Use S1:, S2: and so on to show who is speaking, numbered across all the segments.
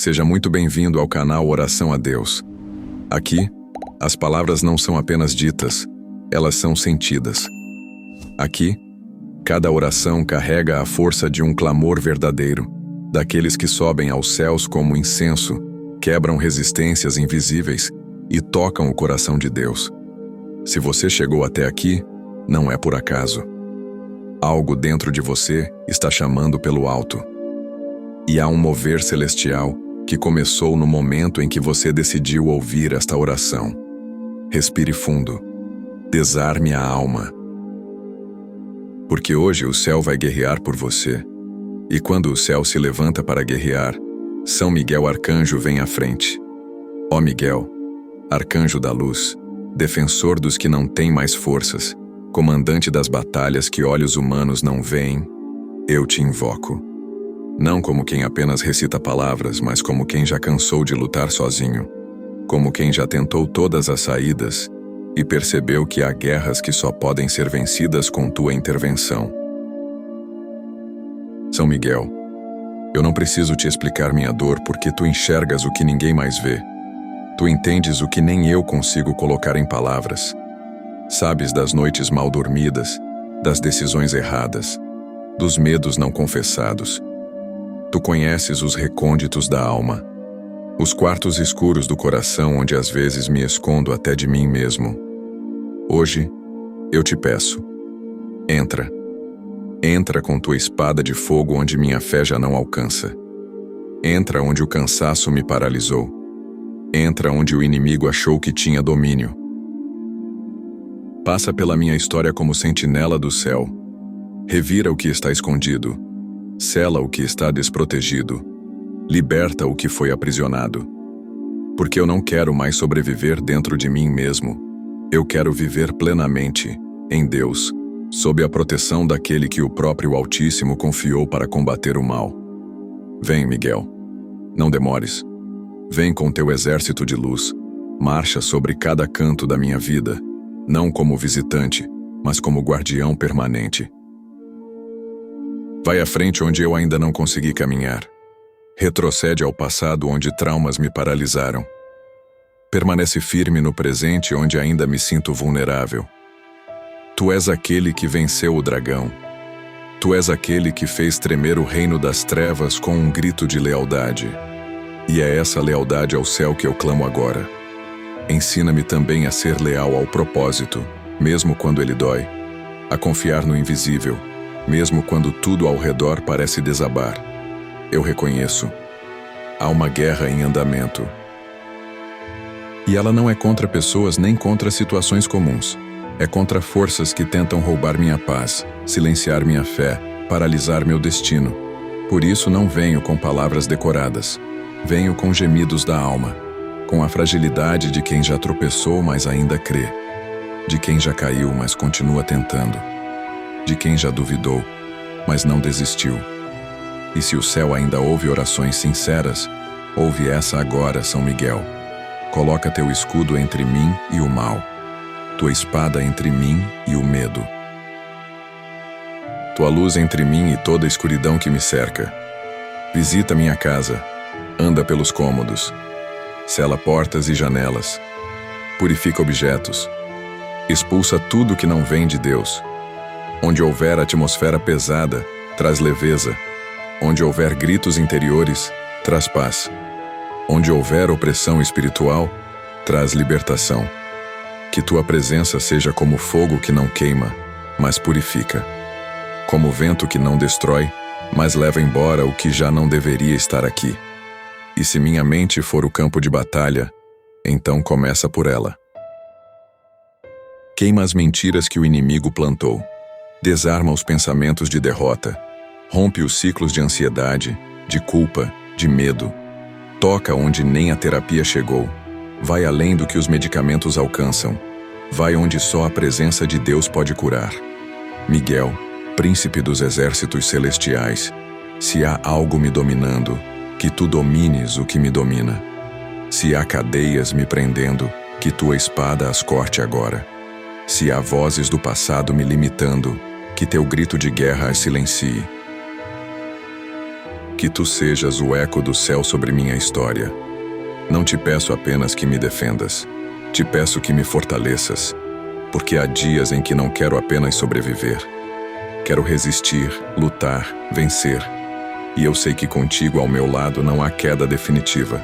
S1: Seja muito bem-vindo ao canal Oração a Deus. Aqui, as palavras não são apenas ditas, elas são sentidas. Aqui, cada oração carrega a força de um clamor verdadeiro, daqueles que sobem aos céus como incenso, quebram resistências invisíveis e tocam o coração de Deus. Se você chegou até aqui, não é por acaso. Algo dentro de você está chamando pelo alto. E há um mover celestial que começou no momento em que você decidiu ouvir esta oração. Respire fundo. Desarme a alma. Porque hoje o céu vai guerrear por você. E quando o céu se levanta para guerrear, São Miguel Arcanjo vem à frente. Ó Miguel, arcanjo da luz, defensor dos que não têm mais forças, comandante das batalhas que olhos humanos não veem, eu te invoco. Não como quem apenas recita palavras, mas como quem já cansou de lutar sozinho, como quem já tentou todas as saídas e percebeu que há guerras que só podem ser vencidas com tua intervenção. São Miguel, eu não preciso te explicar minha dor porque tu enxergas o que ninguém mais vê. Tu entendes o que nem eu consigo colocar em palavras. Sabes das noites mal dormidas, das decisões erradas, dos medos não confessados. Tu conheces os recônditos da alma, os quartos escuros do coração onde às vezes me escondo até de mim mesmo. Hoje, eu te peço, entra. Entra com tua espada de fogo onde minha fé já não alcança. Entra onde o cansaço me paralisou. Entra onde o inimigo achou que tinha domínio. Passa pela minha história como sentinela do céu. Revira o que está escondido. Sela o que está desprotegido. Liberta o que foi aprisionado. Porque eu não quero mais sobreviver dentro de mim mesmo. Eu quero viver plenamente, em Deus, sob a proteção daquele que o próprio Altíssimo confiou para combater o mal. Vem, Miguel. Não demores. Vem com teu exército de luz. Marcha sobre cada canto da minha vida, não como visitante, mas como guardião permanente. Vai à frente onde eu ainda não consegui caminhar. Retrocede ao passado onde traumas me paralisaram. Permanece firme no presente onde ainda me sinto vulnerável. Tu és aquele que venceu o dragão. Tu és aquele que fez tremer o reino das trevas com um grito de lealdade. E é essa lealdade ao céu que eu clamo agora. Ensina-me também a ser leal ao propósito, mesmo quando ele dói. A confiar no invisível, mesmo quando tudo ao redor parece desabar. Eu reconheço. Há uma guerra em andamento. E ela não é contra pessoas nem contra situações comuns. É contra forças que tentam roubar minha paz, silenciar minha fé, paralisar meu destino. Por isso não venho com palavras decoradas. Venho com gemidos da alma, com a fragilidade de quem já tropeçou, mas ainda crê. De quem já caiu, mas continua tentando. De quem já duvidou, mas não desistiu. E se o céu ainda ouve orações sinceras, ouve essa agora, São Miguel. Coloca teu escudo entre mim e o mal, tua espada entre mim e o medo. Tua luz entre mim e toda a escuridão que me cerca. Visita minha casa, anda pelos cômodos, sela portas e janelas, purifica objetos, expulsa tudo que não vem de Deus. Onde houver atmosfera pesada, traz leveza. Onde houver gritos interiores, traz paz. Onde houver opressão espiritual, traz libertação. Que tua presença seja como fogo que não queima, mas purifica. Como vento que não destrói, mas leva embora o que já não deveria estar aqui. E se minha mente for o campo de batalha, então começa por ela. Queima as mentiras que o inimigo plantou. Desarma os pensamentos de derrota, rompe os ciclos de ansiedade, de culpa, de medo. Toca onde nem a terapia chegou. Vai além do que os medicamentos alcançam. Vai onde só a presença de Deus pode curar. Miguel, príncipe dos exércitos celestiais, se há algo me dominando, que tu domines o que me domina. Se há cadeias me prendendo, que tua espada as corte agora. Se há vozes do passado me limitando, que teu grito de guerra as silencie. Que tu sejas o eco do céu sobre minha história. Não te peço apenas que me defendas, te peço que me fortaleças, porque há dias em que não quero apenas sobreviver. Quero resistir, lutar, vencer. E eu sei que contigo ao meu lado não há queda definitiva.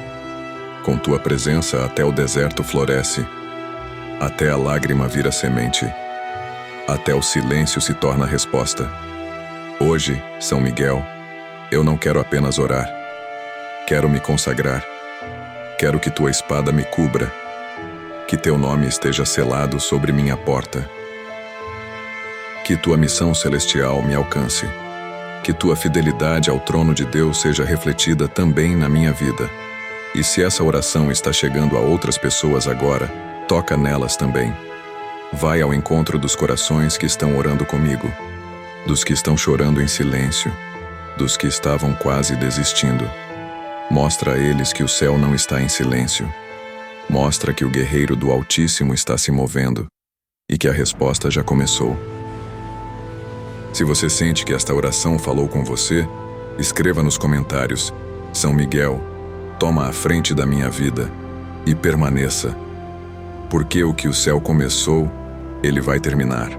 S1: Com tua presença até o deserto floresce, até a lágrima vira semente, até o silêncio se torna resposta. Hoje, São Miguel, eu não quero apenas orar. Quero me consagrar. Quero que tua espada me cubra, que teu nome esteja selado sobre minha porta. Que tua missão celestial me alcance. Que tua fidelidade ao trono de Deus seja refletida também na minha vida. E se essa oração está chegando a outras pessoas agora, toca nelas também. Vai ao encontro dos corações que estão orando comigo, dos que estão chorando em silêncio, dos que estavam quase desistindo. Mostra a eles que o céu não está em silêncio. Mostra que o guerreiro do Altíssimo está se movendo e que a resposta já começou. Se você sente que esta oração falou com você, escreva nos comentários: São Miguel, toma a frente da minha vida e permaneça. Porque o que o céu começou, ele vai terminar.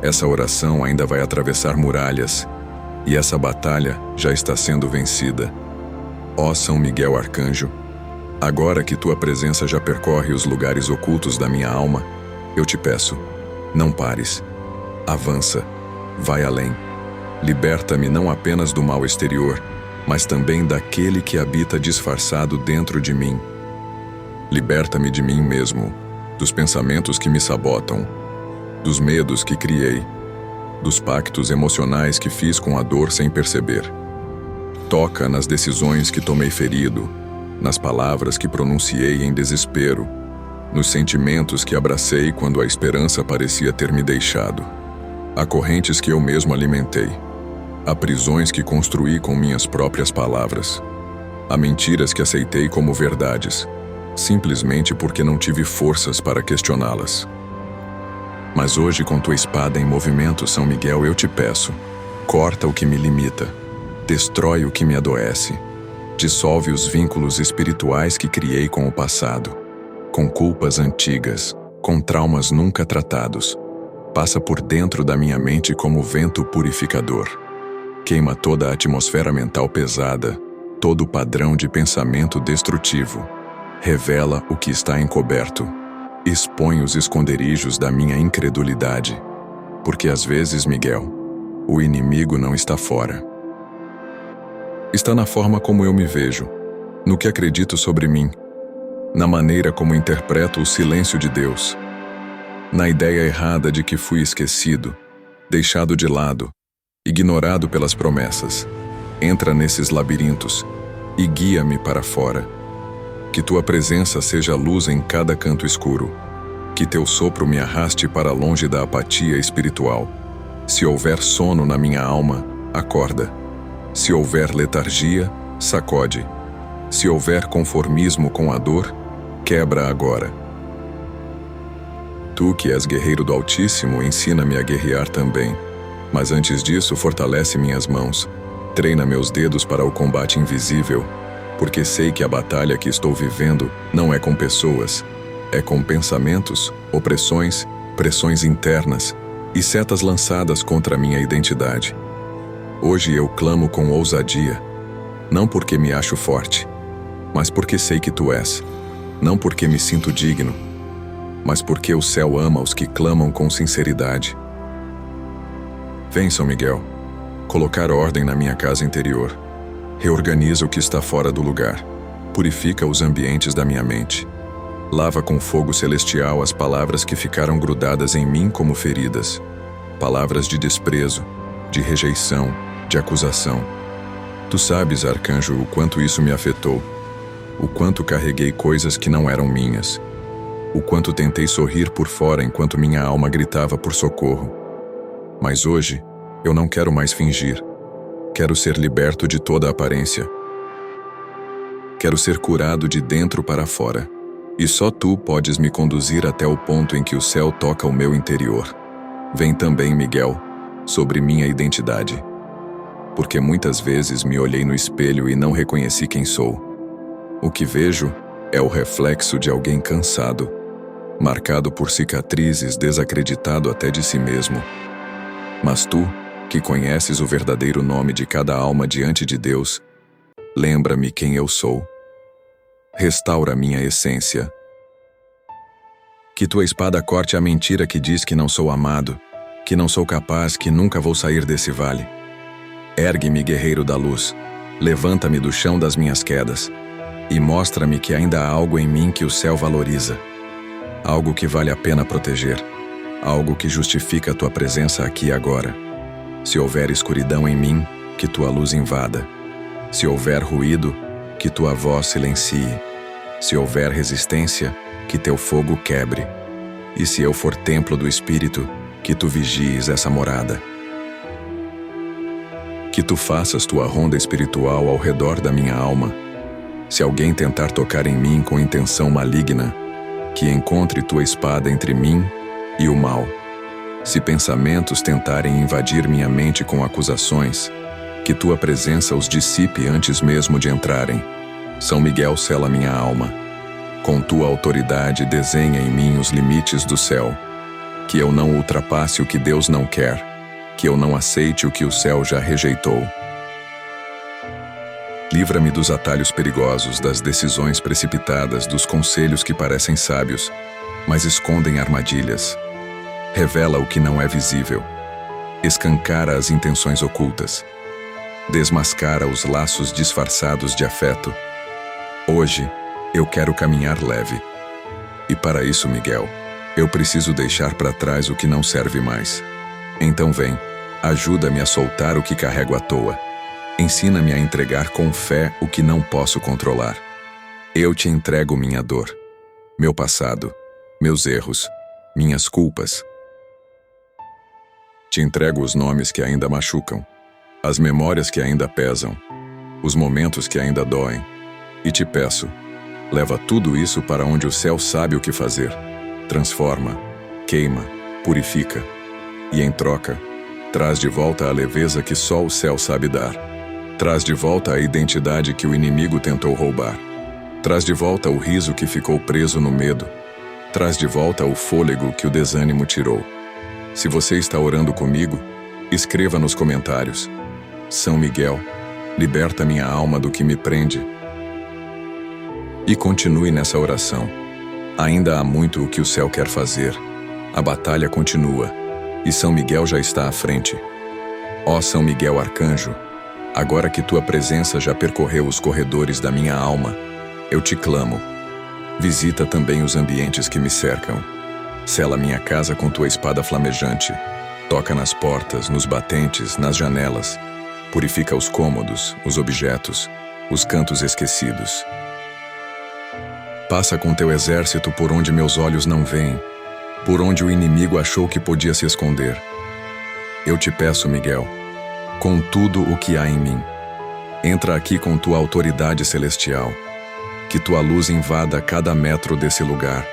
S1: Essa oração ainda vai atravessar muralhas e essa batalha já está sendo vencida. Ó São Miguel Arcanjo, agora que tua presença já percorre os lugares ocultos da minha alma, eu te peço, não pares. Avança, vai além. Liberta-me não apenas do mal exterior, mas também daquele que habita disfarçado dentro de mim. Liberta-me de mim mesmo, dos pensamentos que me sabotam, dos medos que criei, dos pactos emocionais que fiz com a dor sem perceber. Toca nas decisões que tomei ferido, nas palavras que pronunciei em desespero, nos sentimentos que abracei quando a esperança parecia ter me deixado. Há correntes que eu mesmo alimentei. Há prisões que construí com minhas próprias palavras. Há mentiras que aceitei como verdades, simplesmente porque não tive forças para questioná-las. Mas hoje, com tua espada em movimento, São Miguel, eu te peço, corta o que me limita, destrói o que me adoece, dissolve os vínculos espirituais que criei com o passado, com culpas antigas, com traumas nunca tratados. Passa por dentro da minha mente como vento purificador. Queima toda a atmosfera mental pesada, todo o padrão de pensamento destrutivo. Revela o que está encoberto. Expõe os esconderijos da minha incredulidade. Porque às vezes, Miguel, o inimigo não está fora. Está na forma como eu me vejo, no que acredito sobre mim, na maneira como interpreto o silêncio de Deus, na ideia errada de que fui esquecido, deixado de lado, ignorado pelas promessas. Entra nesses labirintos e guia-me para fora. Que tua presença seja luz em cada canto escuro. Que teu sopro me arraste para longe da apatia espiritual. Se houver sono na minha alma, acorda. Se houver letargia, sacode. Se houver conformismo com a dor, quebra agora. Tu que és guerreiro do Altíssimo, ensina-me a guerrear também. Mas antes disso, fortalece minhas mãos. Treina meus dedos para o combate invisível, porque sei que a batalha que estou vivendo não é com pessoas, é com pensamentos, opressões, pressões internas e setas lançadas contra a minha identidade. Hoje eu clamo com ousadia, não porque me acho forte, mas porque sei que tu és, não porque me sinto digno, mas porque o céu ama os que clamam com sinceridade. Vem, São Miguel, colocar ordem na minha casa interior. Reorganiza o que está fora do lugar. Purifica os ambientes da minha mente. Lava com fogo celestial as palavras que ficaram grudadas em mim como feridas. Palavras de desprezo, de rejeição, de acusação. Tu sabes, arcanjo, o quanto isso me afetou. O quanto carreguei coisas que não eram minhas. O quanto tentei sorrir por fora enquanto minha alma gritava por socorro. Mas hoje, eu não quero mais fingir. Quero ser liberto de toda aparência. Quero ser curado de dentro para fora. E só tu podes me conduzir até o ponto em que o céu toca o meu interior. Vem também, Miguel, sobre minha identidade. porque muitas vezes me olhei no espelho e não reconheci quem sou. O que vejo é o reflexo de alguém cansado, marcado por cicatrizes, desacreditado até de si mesmo. Mas tu, que conheces o verdadeiro nome de cada alma diante de Deus, lembra-me quem eu sou. Restaura minha essência. Que tua espada corte a mentira que diz que não sou amado, que não sou capaz, que nunca vou sair desse vale. Ergue-me, guerreiro da luz, levanta-me do chão das minhas quedas e mostra-me que ainda há algo em mim que o céu valoriza, algo que vale a pena proteger, algo que justifica a tua presença aqui e agora. Se houver escuridão em mim, que tua luz invada. Se houver ruído, que tua voz silencie. Se houver resistência, que teu fogo quebre. E se eu for templo do Espírito, que tu vigies essa morada. Que tu faças tua ronda espiritual ao redor da minha alma. Se alguém tentar tocar em mim com intenção maligna, que encontre tua espada entre mim e o mal. Se pensamentos tentarem invadir minha mente com acusações, que tua presença os dissipe antes mesmo de entrarem. São Miguel sela minha alma. Com tua autoridade desenha em mim os limites do céu. Que eu não ultrapasse o que Deus não quer. Que eu não aceite o que o céu já rejeitou. Livra-me dos atalhos perigosos, das decisões precipitadas, dos conselhos que parecem sábios, mas escondem armadilhas. Revela o que não é visível. Escancara as intenções ocultas. Desmascara os laços disfarçados de afeto. Hoje, eu quero caminhar leve. E para isso, Miguel, eu preciso deixar para trás o que não serve mais. Então vem, ajuda-me a soltar o que carrego à toa. Ensina-me a entregar com fé o que não posso controlar. Eu te entrego minha dor, meu passado, meus erros, minhas culpas. Te entrego os nomes que ainda machucam, as memórias que ainda pesam, os momentos que ainda doem. E te peço, leva tudo isso para onde o céu sabe o que fazer. Transforma, queima, purifica. E em troca, traz de volta a leveza que só o céu sabe dar. Traz de volta a identidade que o inimigo tentou roubar. Traz de volta o riso que ficou preso no medo. Traz de volta o fôlego que o desânimo tirou. Se você está orando comigo, escreva nos comentários: São Miguel, liberta minha alma do que me prende. E continue nessa oração. Ainda há muito o que o céu quer fazer. A batalha continua. E São Miguel já está à frente. Ó São Miguel Arcanjo, agora que tua presença já percorreu os corredores da minha alma, eu te clamo. Visita também os ambientes que me cercam. Sela minha casa com tua espada flamejante. Toca nas portas, nos batentes, nas janelas. Purifica os cômodos, os objetos, os cantos esquecidos. Passa com teu exército por onde meus olhos não veem, por onde o inimigo achou que podia se esconder. Eu te peço, Miguel, com tudo o que há em mim, entra aqui com tua autoridade celestial, que tua luz invada cada metro desse lugar,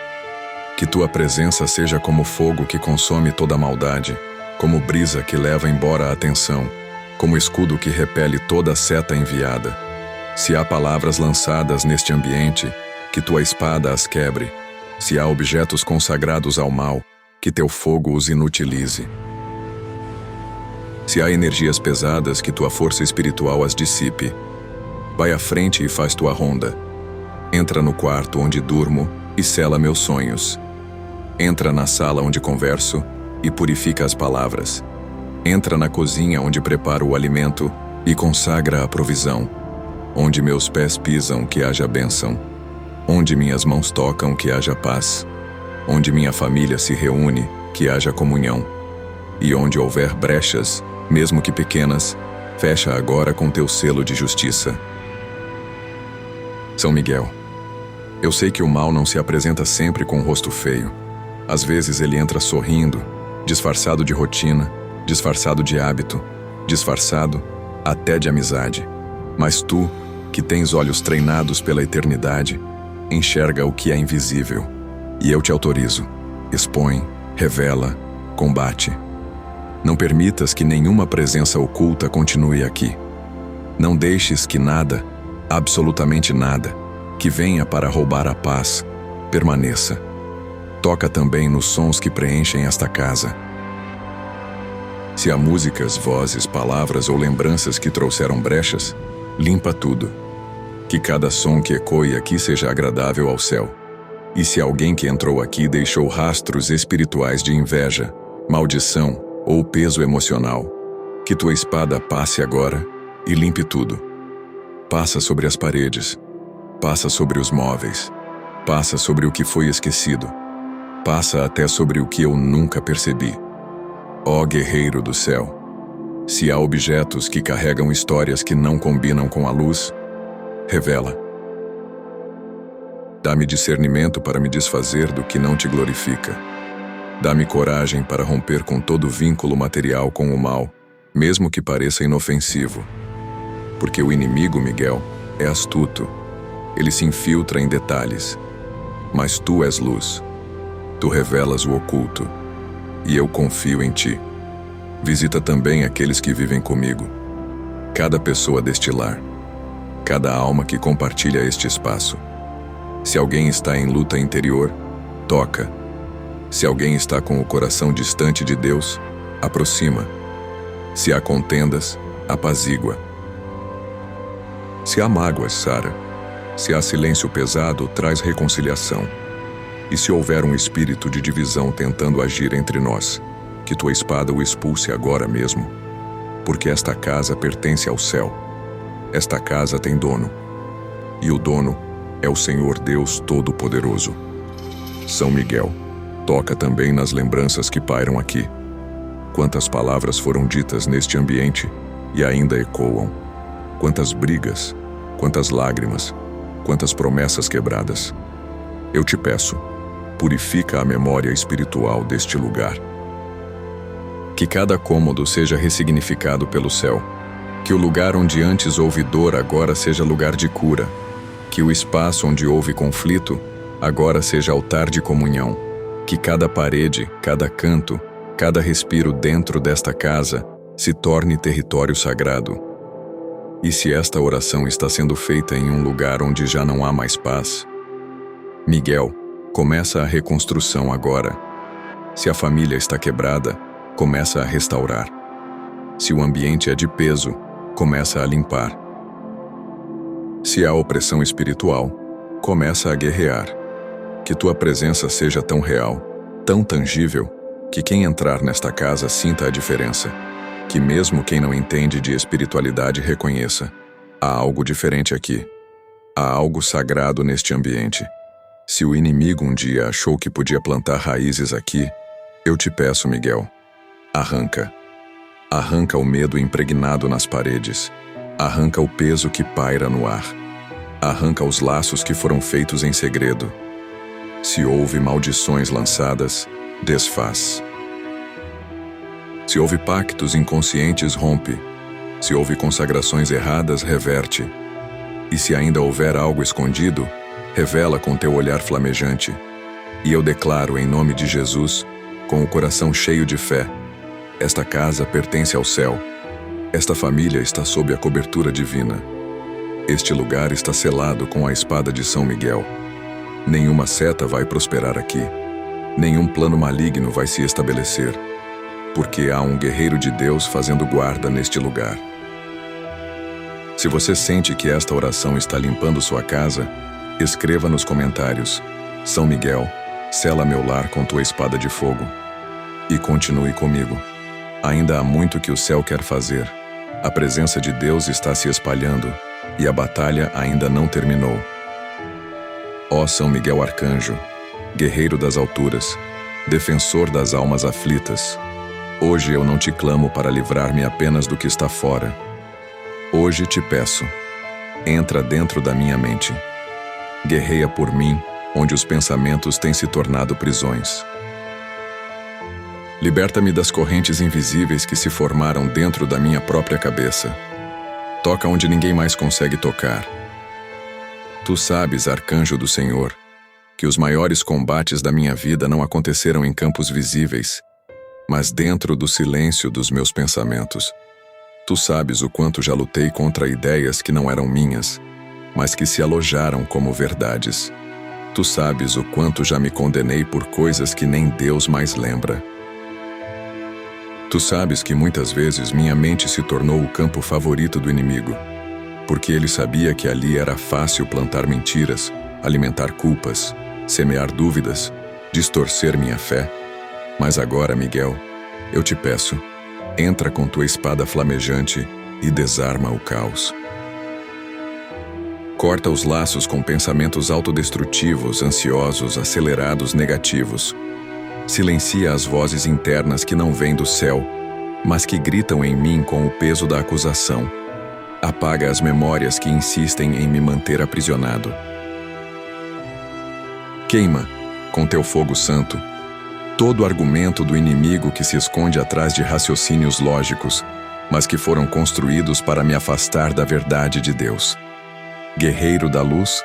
S1: que tua presença seja como fogo que consome toda maldade, como brisa que leva embora a tensão, como escudo que repele toda seta enviada. Se há palavras lançadas neste ambiente, que tua espada as quebre. Se há objetos consagrados ao mal, que teu fogo os inutilize. Se há energias pesadas, que tua força espiritual as dissipe. Vai à frente e faz tua ronda. Entra no quarto onde durmo e sela meus sonhos. Entra na sala onde converso e purifica as palavras. Entra na cozinha onde preparo o alimento e consagra a provisão. Onde meus pés pisam, que haja bênção. Onde minhas mãos tocam, que haja paz. Onde minha família se reúne, que haja comunhão. E onde houver brechas, mesmo que pequenas, fecha agora com teu selo de justiça. São Miguel, eu sei que o mal não se apresenta sempre com o rosto feio. Às vezes ele entra sorrindo, disfarçado de rotina, disfarçado de hábito, disfarçado até de amizade. Mas tu, que tens olhos treinados pela eternidade, enxerga o que é invisível. E eu te autorizo. Expõe, revela, combate. Não permitas que nenhuma presença oculta continue aqui. Não deixes que nada, absolutamente nada, que venha para roubar a paz, permaneça. Toca também nos sons que preenchem esta casa. Se há músicas, vozes, palavras ou lembranças que trouxeram brechas, limpa tudo. Que cada som que ecoe aqui seja agradável ao céu. E se alguém que entrou aqui deixou rastros espirituais de inveja, maldição ou peso emocional, que tua espada passe agora e limpe tudo. Passa sobre as paredes, passa sobre os móveis, passa sobre o que foi esquecido, passa até sobre o que eu nunca percebi. Ó guerreiro do céu, se há objetos que carregam histórias que não combinam com a luz, revela. Dá-me discernimento para me desfazer do que não te glorifica. Dá-me coragem para romper com todo vínculo material com o mal, mesmo que pareça inofensivo. Porque o inimigo, Miguel, é astuto. Ele se infiltra em detalhes. Mas tu és luz. Tu revelas o oculto. E eu confio em ti. Visita também aqueles que vivem comigo. Cada pessoa deste lar. Cada alma que compartilha este espaço. Se alguém está em luta interior, toca. Se alguém está com o coração distante de Deus, aproxima. Se há contendas, apazigua. Se há mágoas, sara. Se há silêncio pesado, traz reconciliação. E se houver um espírito de divisão tentando agir entre nós, que tua espada o expulse agora mesmo. Porque esta casa pertence ao céu. Esta casa tem dono. E o dono é o Senhor Deus Todo-Poderoso. São Miguel, toca também nas lembranças que pairam aqui. Quantas palavras foram ditas neste ambiente e ainda ecoam. Quantas brigas, quantas lágrimas, quantas promessas quebradas. Eu te peço, purifica a memória espiritual deste lugar. Que cada cômodo seja ressignificado pelo céu. Que o lugar onde antes houve dor agora seja lugar de cura. Que o espaço onde houve conflito agora seja altar de comunhão. Que cada parede, cada canto, cada respiro dentro desta casa se torne território sagrado. E se esta oração está sendo feita em um lugar onde já não há mais paz, Miguel, começa a reconstrução agora. Se a família está quebrada, começa a restaurar. Se o ambiente é de peso, começa a limpar. Se há opressão espiritual, começa a guerrear. Que tua presença seja tão real, tão tangível, que quem entrar nesta casa sinta a diferença. Que mesmo quem não entende de espiritualidade reconheça. Há algo diferente aqui. Há algo sagrado neste ambiente. Se o inimigo um dia achou que podia plantar raízes aqui, eu te peço, Miguel, arranca. Arranca o medo impregnado nas paredes. Arranca o peso que paira no ar. Arranca os laços que foram feitos em segredo. Se houve maldições lançadas, desfaz. Se houve pactos inconscientes, rompe. Se houve consagrações erradas, reverte. E se ainda houver algo escondido, revela com teu olhar flamejante. E eu declaro em nome de Jesus, com o coração cheio de fé, esta casa pertence ao céu. Esta família está sob a cobertura divina. Este lugar está selado com a espada de São Miguel. Nenhuma seta vai prosperar aqui. Nenhum plano maligno vai se estabelecer. Porque há um guerreiro de Deus fazendo guarda neste lugar. Se você sente que esta oração está limpando sua casa, escreva nos comentários: São Miguel, sela meu lar com tua espada de fogo. E continue comigo. Ainda há muito que o céu quer fazer. A presença de Deus está se espalhando e a batalha ainda não terminou. Ó São Miguel Arcanjo, guerreiro das alturas, defensor das almas aflitas, hoje eu não te clamo para livrar-me apenas do que está fora. Hoje te peço, entra dentro da minha mente. Guerreia por mim, onde os pensamentos têm se tornado prisões. Liberta-me das correntes invisíveis que se formaram dentro da minha própria cabeça. Toca onde ninguém mais consegue tocar. Tu sabes, Arcanjo do Senhor, que os maiores combates da minha vida não aconteceram em campos visíveis, mas dentro do silêncio dos meus pensamentos. Tu sabes o quanto já lutei contra ideias que não eram minhas, mas que se alojaram como verdades. Tu sabes o quanto já me condenei por coisas que nem Deus mais lembra. Tu sabes que muitas vezes minha mente se tornou o campo favorito do inimigo, porque ele sabia que ali era fácil plantar mentiras, alimentar culpas, semear dúvidas, distorcer minha fé. Mas agora, Miguel, eu te peço, entra com tua espada flamejante e desarma o caos. Corta os laços com pensamentos autodestrutivos, ansiosos, acelerados, negativos. Silencia as vozes internas que não vêm do céu, mas que gritam em mim com o peso da acusação. Apaga as memórias que insistem em me manter aprisionado. Queima, com teu fogo santo, todo argumento do inimigo que se esconde atrás de raciocínios lógicos, mas que foram construídos para me afastar da verdade de Deus. Guerreiro da luz,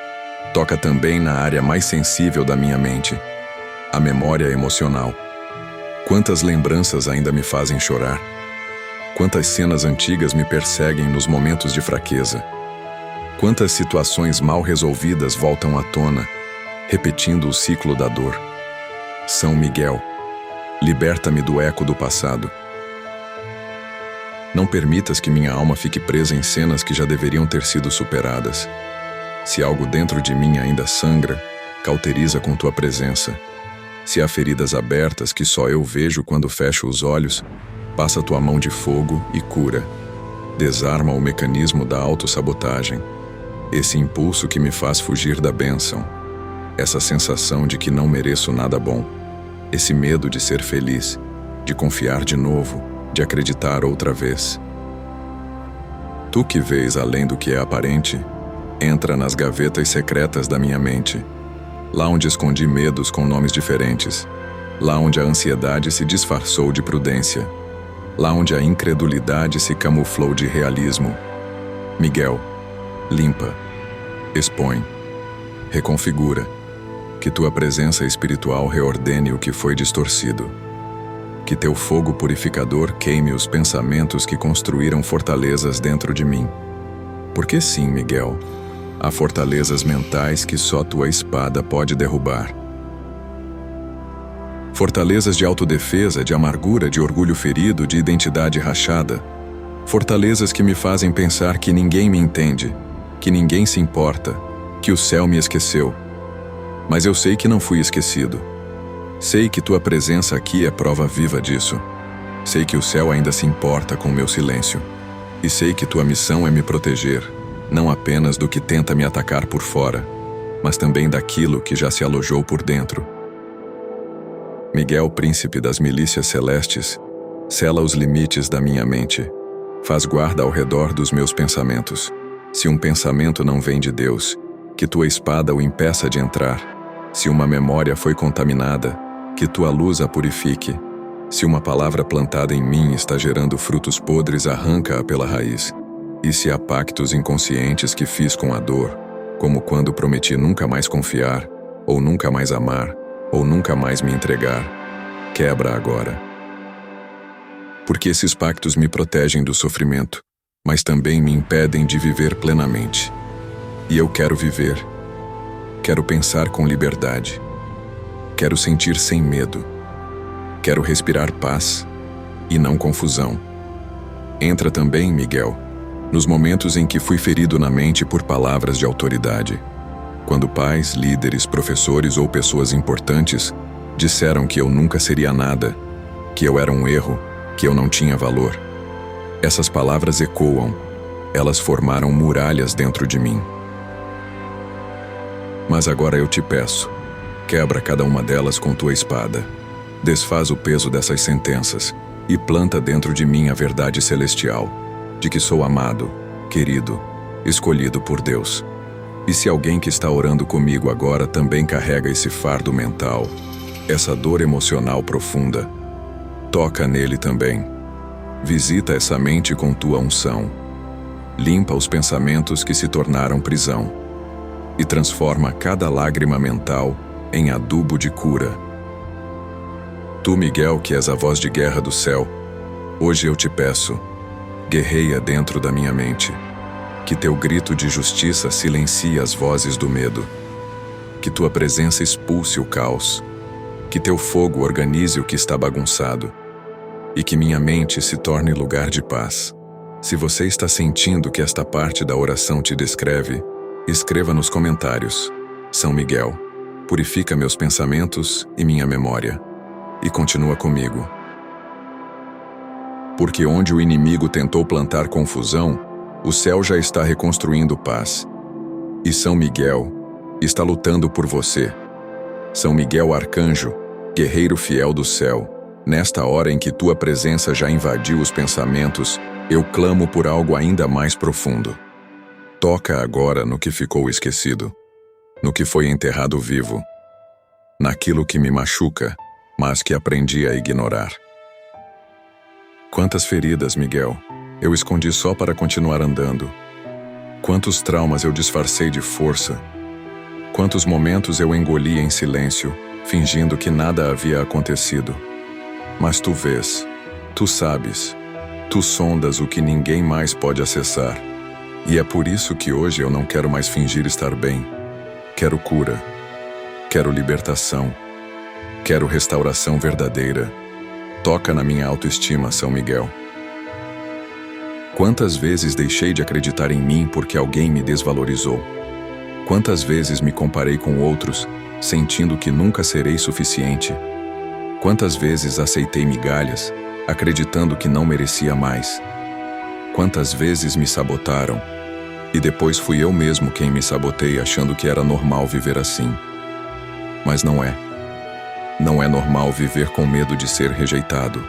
S1: toca também na área mais sensível da minha mente, a memória emocional. Quantas lembranças ainda me fazem chorar? Quantas cenas antigas me perseguem nos momentos de fraqueza? Quantas situações mal resolvidas voltam à tona, repetindo o ciclo da dor? São Miguel, liberta-me do eco do passado. Não permitas que minha alma fique presa em cenas que já deveriam ter sido superadas. Se algo dentro de mim ainda sangra, cauteriza com tua presença. Se há feridas abertas que só eu vejo quando fecho os olhos, passa tua mão de fogo e cura. Desarma o mecanismo da autossabotagem. Esse impulso que me faz fugir da bênção. Essa sensação de que não mereço nada bom. Esse medo de ser feliz, de confiar de novo, de acreditar outra vez. Tu que vês além do que é aparente, entra nas gavetas secretas da minha mente, lá onde escondi medos com nomes diferentes, lá onde a ansiedade se disfarçou de prudência, lá onde a incredulidade se camuflou de realismo. Miguel, limpa, expõe, reconfigura, que tua presença espiritual reordene o que foi distorcido. Que teu fogo purificador queime os pensamentos que construíram fortalezas dentro de mim. Porque sim, Miguel, há fortalezas mentais que só tua espada pode derrubar. Fortalezas de autodefesa, de amargura, de orgulho ferido, de identidade rachada. Fortalezas que me fazem pensar que ninguém me entende, que ninguém se importa, que o céu me esqueceu. Mas eu sei que não fui esquecido. Sei que tua presença aqui é prova viva disso. Sei que o céu ainda se importa com meu silêncio. E sei que tua missão é me proteger, não apenas do que tenta me atacar por fora, mas também daquilo que já se alojou por dentro. Miguel, príncipe das milícias celestes, sela os limites da minha mente. Faz guarda ao redor dos meus pensamentos. Se um pensamento não vem de Deus, que tua espada o impeça de entrar. Se uma memória foi contaminada, que tua luz a purifique. Se uma palavra plantada em mim está gerando frutos podres, arranca-a pela raiz. E se há pactos inconscientes que fiz com a dor, como quando prometi nunca mais confiar, ou nunca mais amar, ou nunca mais me entregar, quebra agora. Porque esses pactos me protegem do sofrimento, mas também me impedem de viver plenamente. E eu quero viver. Quero pensar com liberdade. Quero sentir sem medo. Quero respirar paz e não confusão. Entra também, Miguel, nos momentos em que fui ferido na mente por palavras de autoridade. Quando pais, líderes, professores ou pessoas importantes disseram que eu nunca seria nada, que eu era um erro, que eu não tinha valor. Essas palavras ecoam. Elas formaram muralhas dentro de mim. Mas agora eu te peço, quebra cada uma delas com tua espada. Desfaz o peso dessas sentenças e planta dentro de mim a verdade celestial, de que sou amado, querido, escolhido por Deus. E se alguém que está orando comigo agora também carrega esse fardo mental, essa dor emocional profunda, toca nele também. Visita essa mente com tua unção. Limpa os pensamentos que se tornaram prisão e transforma cada lágrima mental em adubo de cura. Tu, Miguel, que és a voz de guerra do céu, hoje eu te peço, guerreia dentro da minha mente, que teu grito de justiça silencie as vozes do medo, que tua presença expulse o caos, que teu fogo organize o que está bagunçado, e que minha mente se torne lugar de paz. Se você está sentindo que esta parte da oração te descreve, escreva nos comentários: São Miguel, purifica meus pensamentos e minha memória. E continua comigo. Porque onde o inimigo tentou plantar confusão, o céu já está reconstruindo paz. E São Miguel está lutando por você. São Miguel Arcanjo, guerreiro fiel do céu, nesta hora em que tua presença já invadiu os pensamentos, eu clamo por algo ainda mais profundo. Toca agora no que ficou esquecido, no que foi enterrado vivo, naquilo que me machuca, mas que aprendi a ignorar. Quantas feridas, Miguel, eu escondi só para continuar andando. Quantos traumas eu disfarcei de força. Quantos momentos eu engoli em silêncio, fingindo que nada havia acontecido. Mas tu vês, tu sabes, tu sondas o que ninguém mais pode acessar. E é por isso que hoje eu não quero mais fingir estar bem. Quero cura. Quero libertação. Quero restauração verdadeira. Toca na minha autoestima, São Miguel. Quantas vezes deixei de acreditar em mim porque alguém me desvalorizou? Quantas vezes me comparei com outros, sentindo que nunca serei suficiente? Quantas vezes aceitei migalhas, acreditando que não merecia mais? Quantas vezes me sabotaram, e depois fui eu mesmo quem me sabotei achando que era normal viver assim? Mas não é. Não é normal viver com medo de ser rejeitado.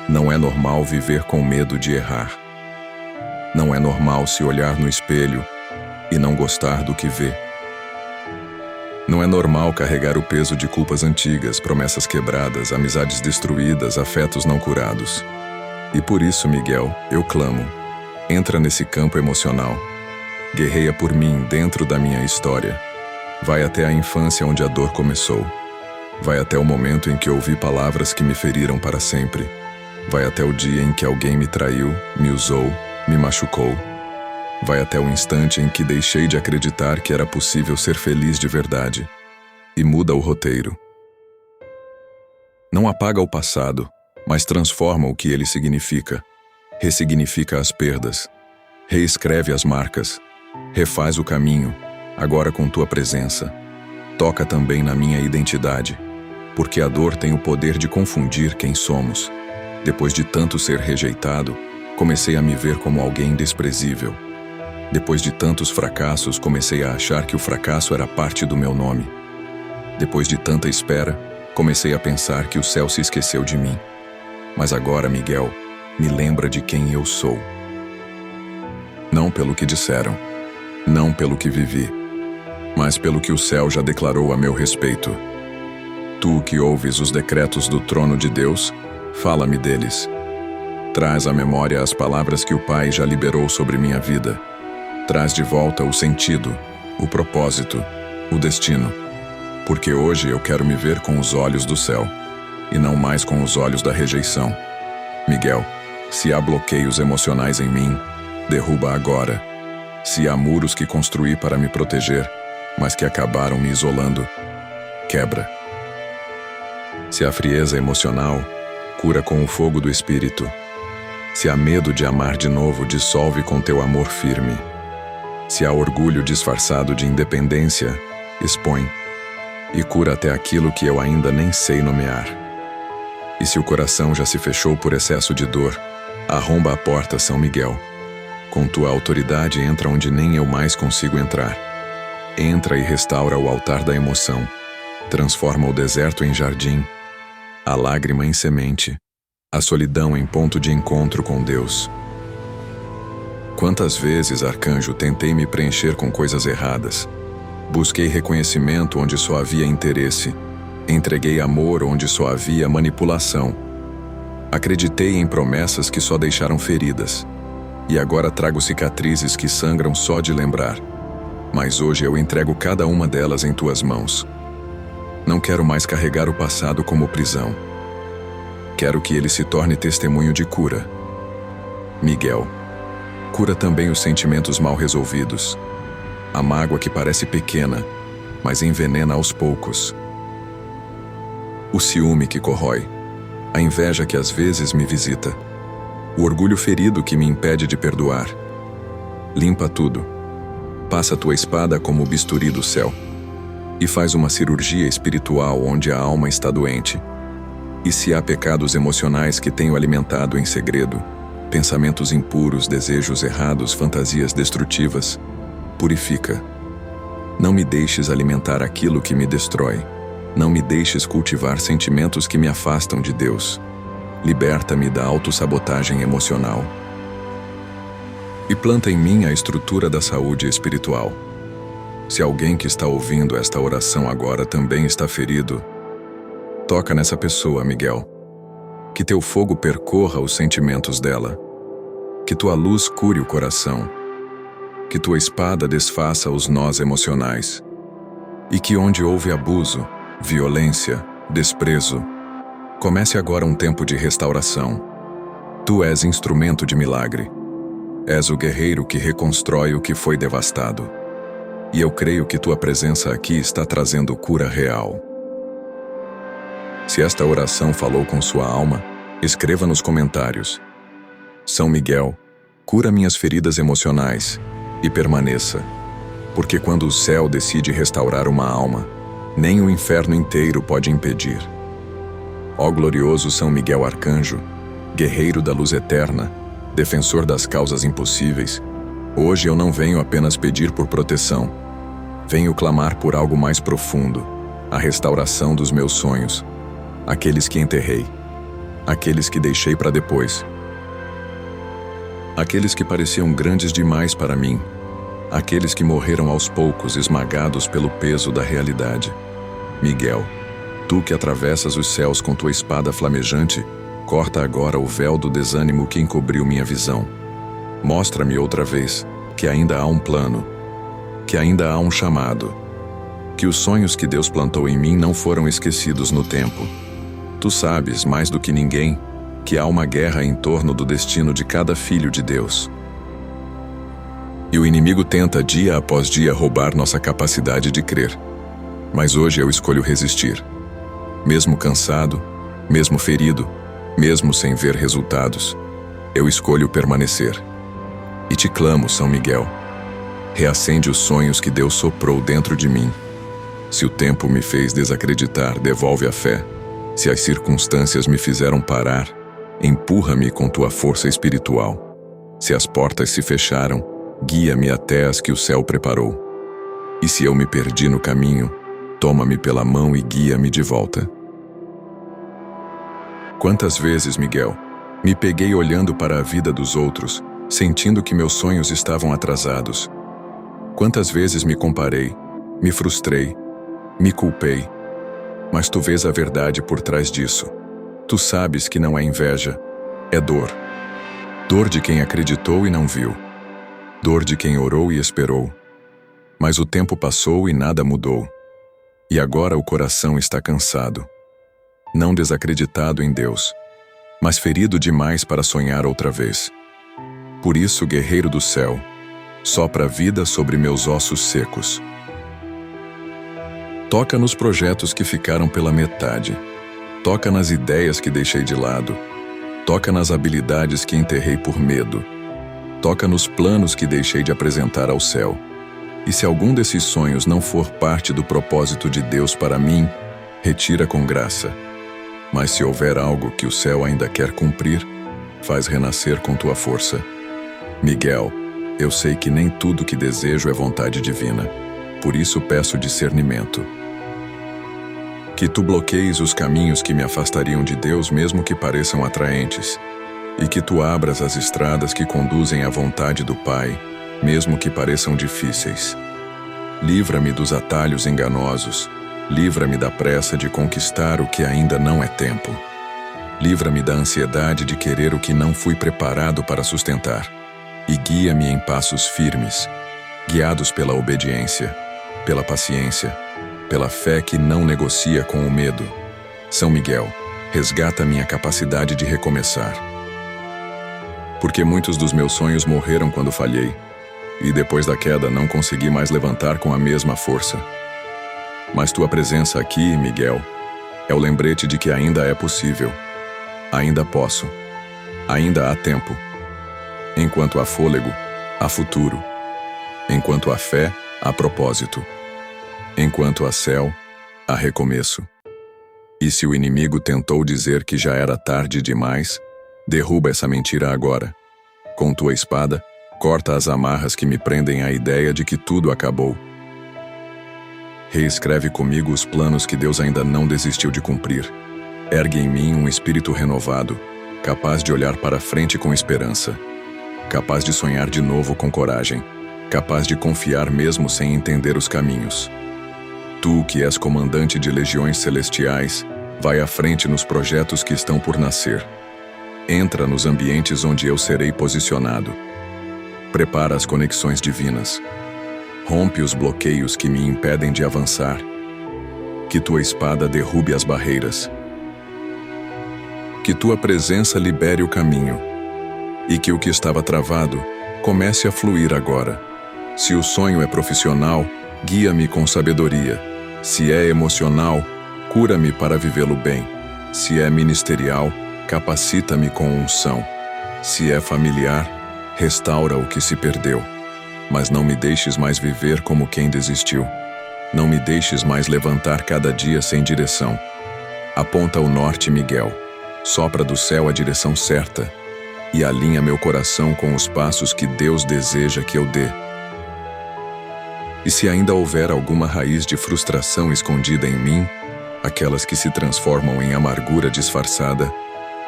S1: Não é normal viver com medo de errar. Não é normal se olhar no espelho e não gostar do que vê. Não é normal carregar o peso de culpas antigas, promessas quebradas, amizades destruídas, afetos não curados. E por isso, Miguel, eu clamo. Entra nesse campo emocional. Guerreia por mim dentro da minha história. Vai até a infância onde a dor começou. Vai até o momento em que ouvi palavras que me feriram para sempre. Vai até o dia em que alguém me traiu, me usou, me machucou. Vai até o instante em que deixei de acreditar que era possível ser feliz de verdade. E muda o roteiro. Não apaga o passado, mas transforma o que ele significa. Ressignifica as perdas. Reescreve as marcas. Refaz o caminho, agora com tua presença. Toca também na minha identidade. Porque a dor tem o poder de confundir quem somos. Depois de tanto ser rejeitado, comecei a me ver como alguém desprezível. Depois de tantos fracassos, comecei a achar que o fracasso era parte do meu nome. Depois de tanta espera, comecei a pensar que o céu se esqueceu de mim. Mas agora, Miguel, me lembra de quem eu sou. Não pelo que disseram, não pelo que vivi, mas pelo que o céu já declarou a meu respeito. Tu que ouves os decretos do trono de Deus, fala-me deles. Traz à memória as palavras que o Pai já liberou sobre minha vida. Traz de volta o sentido, o propósito, o destino. Porque hoje eu quero me ver com os olhos do céu, e não mais com os olhos da rejeição. Miguel, se há bloqueios emocionais em mim, derruba agora. Se há muros que construí para me proteger, mas que acabaram me isolando, quebra. Se há frieza emocional, cura com o fogo do Espírito. Se há medo de amar de novo, dissolve com teu amor firme. Se há orgulho disfarçado de independência, expõe. E cura até aquilo que eu ainda nem sei nomear. E se o coração já se fechou por excesso de dor, arromba a porta, São Miguel. Com tua autoridade entra onde nem eu mais consigo entrar. Entra e restaura o altar da emoção. Transforma o deserto em jardim, a lágrima em semente, a solidão em ponto de encontro com Deus. Quantas vezes, arcanjo, tentei me preencher com coisas erradas. Busquei reconhecimento onde só havia interesse. Entreguei amor onde só havia manipulação. Acreditei em promessas que só deixaram feridas. E agora trago cicatrizes que sangram só de lembrar. Mas hoje eu entrego cada uma delas em tuas mãos. Não quero mais carregar o passado como prisão. Quero que ele se torne testemunho de cura. Miguel, cura também os sentimentos mal resolvidos. A mágoa que parece pequena, mas envenena aos poucos. O ciúme que corrói. A inveja que às vezes me visita. O orgulho ferido que me impede de perdoar. Limpa tudo. Passa tua espada como o bisturi do céu. E faz uma cirurgia espiritual onde a alma está doente. E se há pecados emocionais que tenho alimentado em segredo, pensamentos impuros, desejos errados, fantasias destrutivas, purifica. Não me deixes alimentar aquilo que me destrói. Não me deixes cultivar sentimentos que me afastam de Deus. Liberta-me da autossabotagem emocional. E planta em mim a estrutura da saúde espiritual. Se alguém que está ouvindo esta oração agora também está ferido, toca nessa pessoa, Miguel. Que teu fogo percorra os sentimentos dela. Que tua luz cure o coração. Que tua espada desfaça os nós emocionais. E que onde houve abuso, violência, desprezo, comece agora um tempo de restauração. Tu és instrumento de milagre. És o guerreiro que reconstrói o que foi devastado. E eu creio que tua presença aqui está trazendo cura real. Se esta oração falou com sua alma, escreva nos comentários. São Miguel, cura minhas feridas emocionais e permaneça. Porque quando o céu decide restaurar uma alma, nem o inferno inteiro pode impedir. Ó glorioso São Miguel Arcanjo, guerreiro da luz eterna, defensor das causas impossíveis, hoje eu não venho apenas pedir por proteção. Venho clamar por algo mais profundo, a restauração dos meus sonhos, aqueles que enterrei, aqueles que deixei para depois, aqueles que pareciam grandes demais para mim, aqueles que morreram aos poucos esmagados pelo peso da realidade. Miguel, tu que atravessas os céus com tua espada flamejante, corta agora o véu do desânimo que encobriu minha visão. Mostra-me outra vez que ainda há um plano, que ainda há um chamado, que os sonhos que Deus plantou em mim não foram esquecidos no tempo. Tu sabes, mais do que ninguém, que há uma guerra em torno do destino de cada filho de Deus. E o inimigo tenta dia após dia roubar nossa capacidade de crer. Mas hoje eu escolho resistir. Mesmo cansado, mesmo ferido, mesmo sem ver resultados, eu escolho permanecer. E te clamo, São Miguel, reacende os sonhos que Deus soprou dentro de mim. Se o tempo me fez desacreditar, devolve a fé. Se as circunstâncias me fizeram parar, empurra-me com tua força espiritual. Se as portas se fecharam, guia-me até as que o céu preparou. E se eu me perdi no caminho, toma-me pela mão e guia-me de volta. Quantas vezes, Miguel, me peguei olhando para a vida dos outros, sentindo que meus sonhos estavam atrasados. Quantas vezes me comparei, me frustrei, me culpei. Mas tu vês a verdade por trás disso. Tu sabes que não é inveja, é dor. Dor de quem acreditou e não viu. Dor de quem orou e esperou. Mas o tempo passou e nada mudou. E agora o coração está cansado. Não desacreditado em Deus, mas ferido demais para sonhar outra vez. Por isso, guerreiro do céu, sopra a vida sobre meus ossos secos. Toca nos projetos que ficaram pela metade. Toca nas ideias que deixei de lado. Toca nas habilidades que enterrei por medo. Toca nos planos que deixei de apresentar ao céu. E se algum desses sonhos não for parte do propósito de Deus para mim, retira com graça. Mas se houver algo que o céu ainda quer cumprir, faz renascer com tua força. Miguel, eu sei que nem tudo que desejo é vontade divina. Por isso peço discernimento. Que tu bloqueies os caminhos que me afastariam de Deus, mesmo que pareçam atraentes. E que tu abras as estradas que conduzem à vontade do Pai, mesmo que pareçam difíceis. Livra-me dos atalhos enganosos. Livra-me da pressa de conquistar o que ainda não é tempo. Livra-me da ansiedade de querer o que não fui preparado para sustentar. E guia-me em passos firmes, guiados pela obediência, pela paciência, pela fé que não negocia com o medo. São Miguel, Resgata minha capacidade de recomeçar. Porque muitos dos meus sonhos morreram quando falhei, e depois da queda não consegui mais levantar com a mesma força. Mas tua presença aqui, Miguel, é o lembrete de que ainda é possível. Ainda posso. Ainda há tempo. Enquanto há fôlego, há futuro. Enquanto há fé, há propósito. Enquanto há céu, há recomeço. E se o inimigo tentou dizer que já era tarde demais, derruba essa mentira agora. Com tua espada, corta as amarras que me prendem à ideia de que tudo acabou. Reescreve comigo os planos que Deus ainda não desistiu de cumprir. Ergue em mim um espírito renovado, capaz de olhar para frente com esperança, capaz de sonhar de novo com coragem, capaz de confiar mesmo sem entender os caminhos. Tu, que és comandante de legiões celestiais, vai à frente nos projetos que estão por nascer. Entra nos ambientes onde eu serei posicionado. Prepara as conexões divinas. Rompe os bloqueios que me impedem de avançar. Que tua espada derrube as barreiras. Que tua presença libere o caminho. E que o que estava travado comece a fluir agora. Se o sonho é profissional, guia-me com sabedoria. Se é emocional, cura-me para vivê-lo bem. Se é ministerial, capacita-me com unção. Se é familiar, restaura o que se perdeu. Mas não me deixes mais viver como quem desistiu. Não me deixes mais levantar cada dia sem direção. Aponta o norte, Miguel. Sopra do céu a direção certa. E alinha meu coração com os passos que Deus deseja que eu dê. E se ainda houver alguma raiz de frustração escondida em mim, aquelas que se transformam em amargura disfarçada,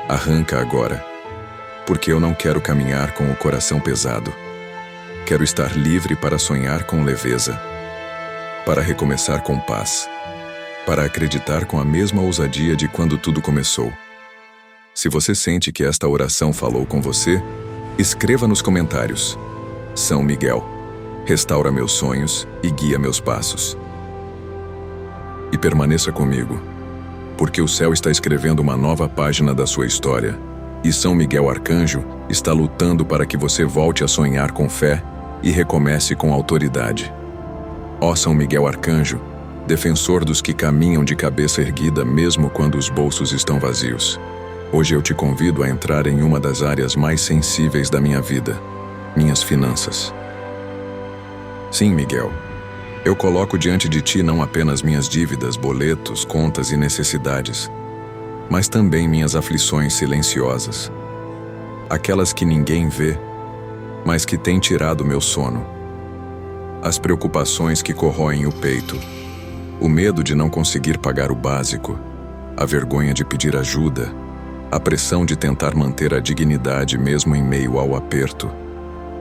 S1: arranca agora. Porque eu não quero caminhar com o coração pesado. Quero estar livre para sonhar com leveza, para recomeçar com paz, para acreditar com a mesma ousadia de quando tudo começou. Se você sente que esta oração falou com você, escreva nos comentários: São Miguel, restaura meus sonhos e guia meus passos. E permaneça comigo, porque o céu está escrevendo uma nova página da sua história, e São Miguel Arcanjo está lutando para que você volte a sonhar com fé e recomece com autoridade. Ó São Miguel Arcanjo, defensor dos que caminham de cabeça erguida mesmo quando os bolsos estão vazios. Hoje eu te convido a entrar em uma das áreas mais sensíveis da minha vida, minhas finanças. Sim, Miguel, eu coloco diante de ti não apenas minhas dívidas, boletos, contas e necessidades, mas também minhas aflições silenciosas, aquelas que ninguém vê, mas que têm tirado meu sono. As preocupações que corroem o peito, o medo de não conseguir pagar o básico, a vergonha de pedir ajuda, a pressão de tentar manter a dignidade mesmo em meio ao aperto.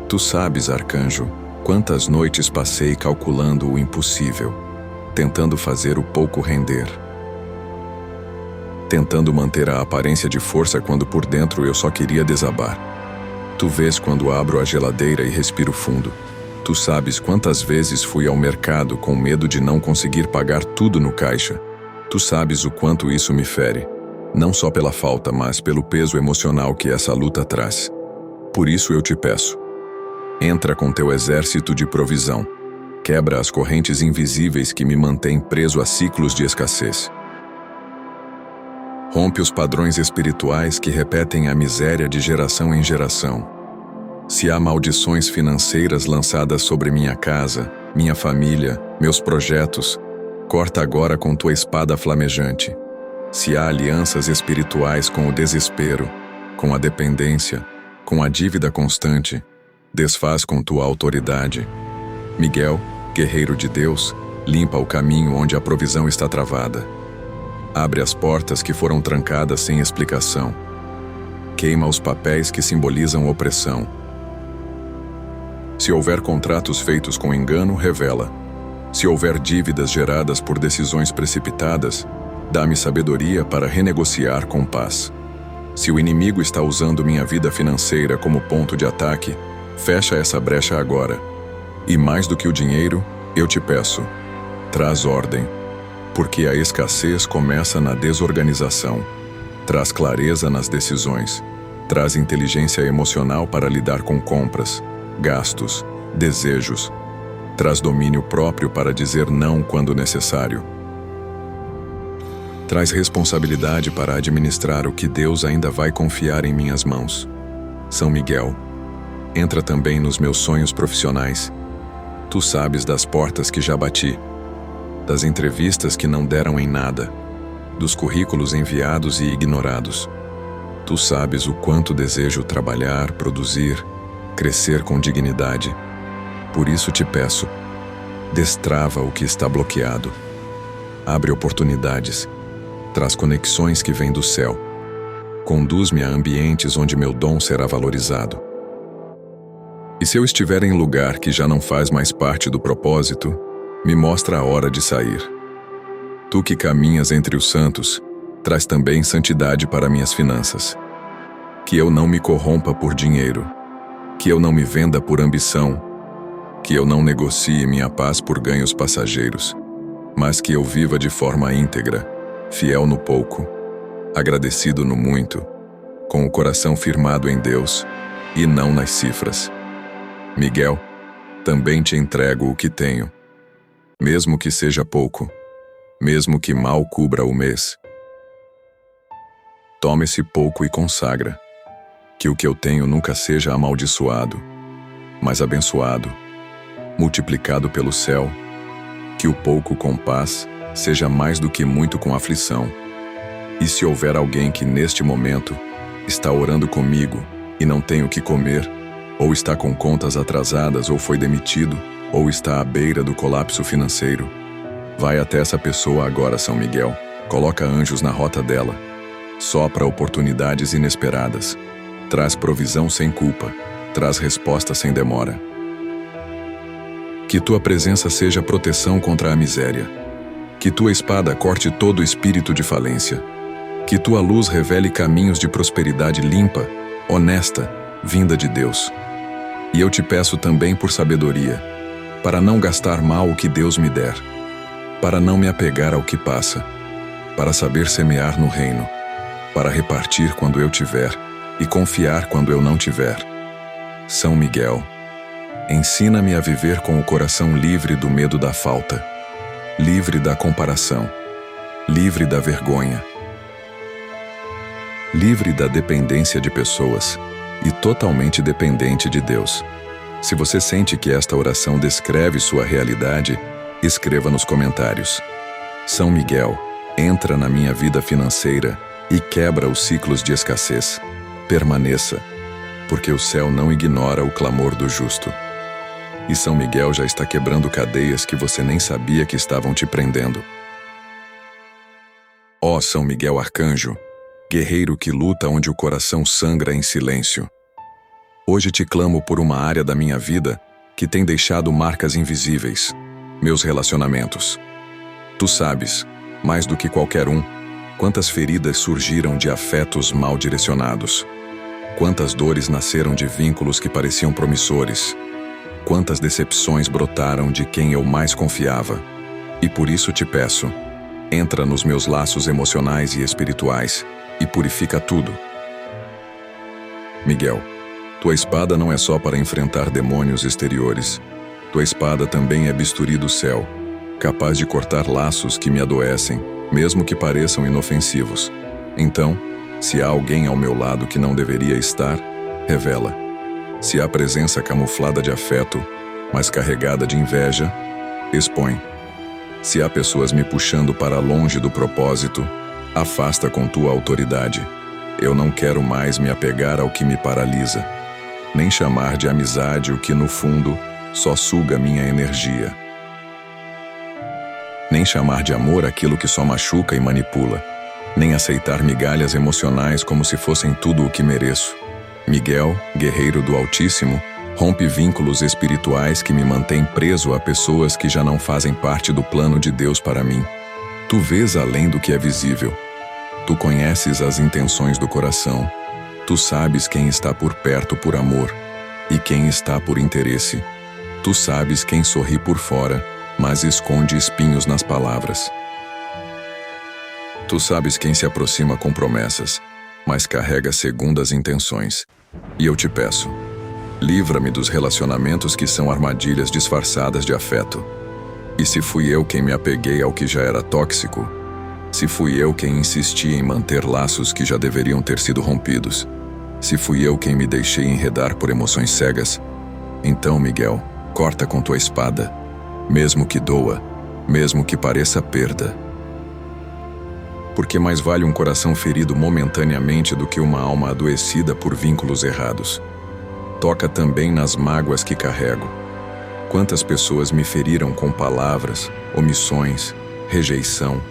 S1: Tu sabes, Arcanjo, quantas noites passei calculando o impossível, tentando fazer o pouco render. Tentando manter a aparência de força quando por dentro eu só queria desabar. Tu vês quando abro a geladeira e respiro fundo. Tu sabes quantas vezes fui ao mercado com medo de não conseguir pagar tudo no caixa. Tu sabes o quanto isso me fere, não só pela falta, mas pelo peso emocional que essa luta traz. Por isso eu te peço, entra com teu exército de provisão. Quebra as correntes invisíveis que me mantêm preso a ciclos de escassez. Rompe os padrões espirituais que repetem a miséria de geração em geração. Se há maldições financeiras lançadas sobre minha casa, minha família, meus projetos, corta agora com tua espada flamejante. Se há alianças espirituais com o desespero, com a dependência, com a dívida constante, desfaz com tua autoridade. Miguel, guerreiro de Deus, limpa o caminho onde a provisão está travada. Abre as portas que foram trancadas sem explicação. Queima os papéis que simbolizam opressão. Se houver contratos feitos com engano, revela. Se houver dívidas geradas por decisões precipitadas, dá-me sabedoria para renegociar com paz. Se o inimigo está usando minha vida financeira como ponto de ataque, fecha essa brecha agora. E mais do que o dinheiro, eu te peço, traz ordem. Porque a escassez começa na desorganização. Traz clareza nas decisões. Traz inteligência emocional para lidar com compras, gastos, desejos. Traz domínio próprio para dizer não quando necessário. Traz responsabilidade para administrar o que Deus ainda vai confiar em minhas mãos. São Miguel, entra também nos meus sonhos profissionais. Tu sabes das portas que já bati, das entrevistas que não deram em nada, dos currículos enviados e ignorados. Tu sabes o quanto desejo trabalhar, produzir, crescer com dignidade. Por isso te peço, destrava o que está bloqueado. Abre oportunidades, traz conexões que vêm do céu. Conduz-me a ambientes onde meu dom será valorizado. E se eu estiver em lugar que já não faz mais parte do propósito, me mostra a hora de sair. Tu que caminhas entre os santos, traz também santidade para minhas finanças. Que eu não me corrompa por dinheiro, que eu não me venda por ambição, que eu não negocie minha paz por ganhos passageiros, mas que eu viva de forma íntegra, fiel no pouco, agradecido no muito, com o coração firmado em Deus e não nas cifras. Miguel, também te entrego o que tenho, mesmo que seja pouco, mesmo que mal cubra o mês. Toma esse pouco e consagra, que o que eu tenho nunca seja amaldiçoado, mas abençoado, multiplicado pelo céu, que o pouco com paz seja mais do que muito com aflição. E se houver alguém que neste momento está orando comigo e não tem o que comer, ou está com contas atrasadas, ou foi demitido, ou está à beira do colapso financeiro, vai até essa pessoa agora, São Miguel, coloca anjos na rota dela, sopra oportunidades inesperadas, traz provisão sem culpa, traz resposta sem demora. Que tua presença seja proteção contra a miséria. Que tua espada corte todo espírito de falência. Que tua luz revele caminhos de prosperidade limpa, honesta, vinda de Deus. E eu te peço também por sabedoria, para não gastar mal o que Deus me der, para não me apegar ao que passa, para saber semear no reino, para repartir quando eu tiver e confiar quando eu não tiver. São Miguel, ensina-me a viver com o coração livre do medo da falta, livre da comparação, livre da vergonha, livre da dependência de pessoas e totalmente dependente de Deus. Se você sente que esta oração descreve sua realidade, escreva nos comentários. São Miguel, entra na minha vida financeira e quebra os ciclos de escassez. Permaneça, porque o céu não ignora o clamor do justo. E São Miguel já está quebrando cadeias que você nem sabia que estavam te prendendo. Ó São Miguel Arcanjo, guerreiro que luta onde o coração sangra em silêncio. Hoje te clamo por uma área da minha vida que tem deixado marcas invisíveis, meus relacionamentos. Tu sabes, mais do que qualquer um, quantas feridas surgiram de afetos mal direcionados. Quantas dores nasceram de vínculos que pareciam promissores. Quantas decepções brotaram de quem eu mais confiava. E por isso te peço, entra nos meus laços emocionais e espirituais e purifica tudo. Miguel, tua espada não é só para enfrentar demônios exteriores. Tua espada também é bisturi do céu, capaz de cortar laços que me adoecem, mesmo que pareçam inofensivos. Então, se há alguém ao meu lado que não deveria estar, revela. Se há presença camuflada de afeto, mas carregada de inveja, expõe. Se há pessoas me puxando para longe do propósito, afasta com tua autoridade. Eu não quero mais me apegar ao que me paralisa, nem chamar de amizade o que, no fundo, só suga minha energia. Nem chamar de amor aquilo que só machuca e manipula, nem aceitar migalhas emocionais como se fossem tudo o que mereço. Miguel, guerreiro do Altíssimo, rompe vínculos espirituais que me mantêm preso a pessoas que já não fazem parte do plano de Deus para mim. Tu vês além do que é visível. Tu conheces as intenções do coração. Tu sabes quem está por perto por amor e quem está por interesse. Tu sabes quem sorri por fora, mas esconde espinhos nas palavras. Tu sabes quem se aproxima com promessas, mas carrega segundas intenções. E eu te peço, livra-me dos relacionamentos que são armadilhas disfarçadas de afeto. E se fui eu quem me apeguei ao que já era tóxico, se fui eu quem insisti em manter laços que já deveriam ter sido rompidos, se fui eu quem me deixei enredar por emoções cegas, então, Miguel, corta com tua espada, mesmo que doa, mesmo que pareça perda. Porque mais vale um coração ferido momentaneamente do que uma alma adoecida por vínculos errados. Toca também nas mágoas que carrego. Quantas pessoas me feriram com palavras, omissões, rejeição?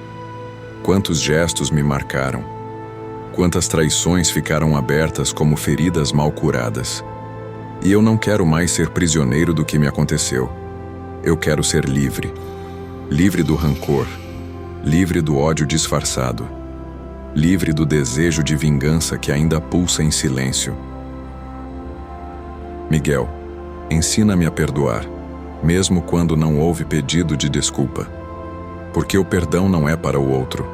S1: Quantos gestos me marcaram? Quantas traições ficaram abertas como feridas mal curadas? E eu não quero mais ser prisioneiro do que me aconteceu. Eu quero ser livre. Livre do rancor. Livre do ódio disfarçado. Livre do desejo de vingança que ainda pulsa em silêncio. Miguel, ensina-me a perdoar, mesmo quando não houve pedido de desculpa. Porque o perdão não é para o outro,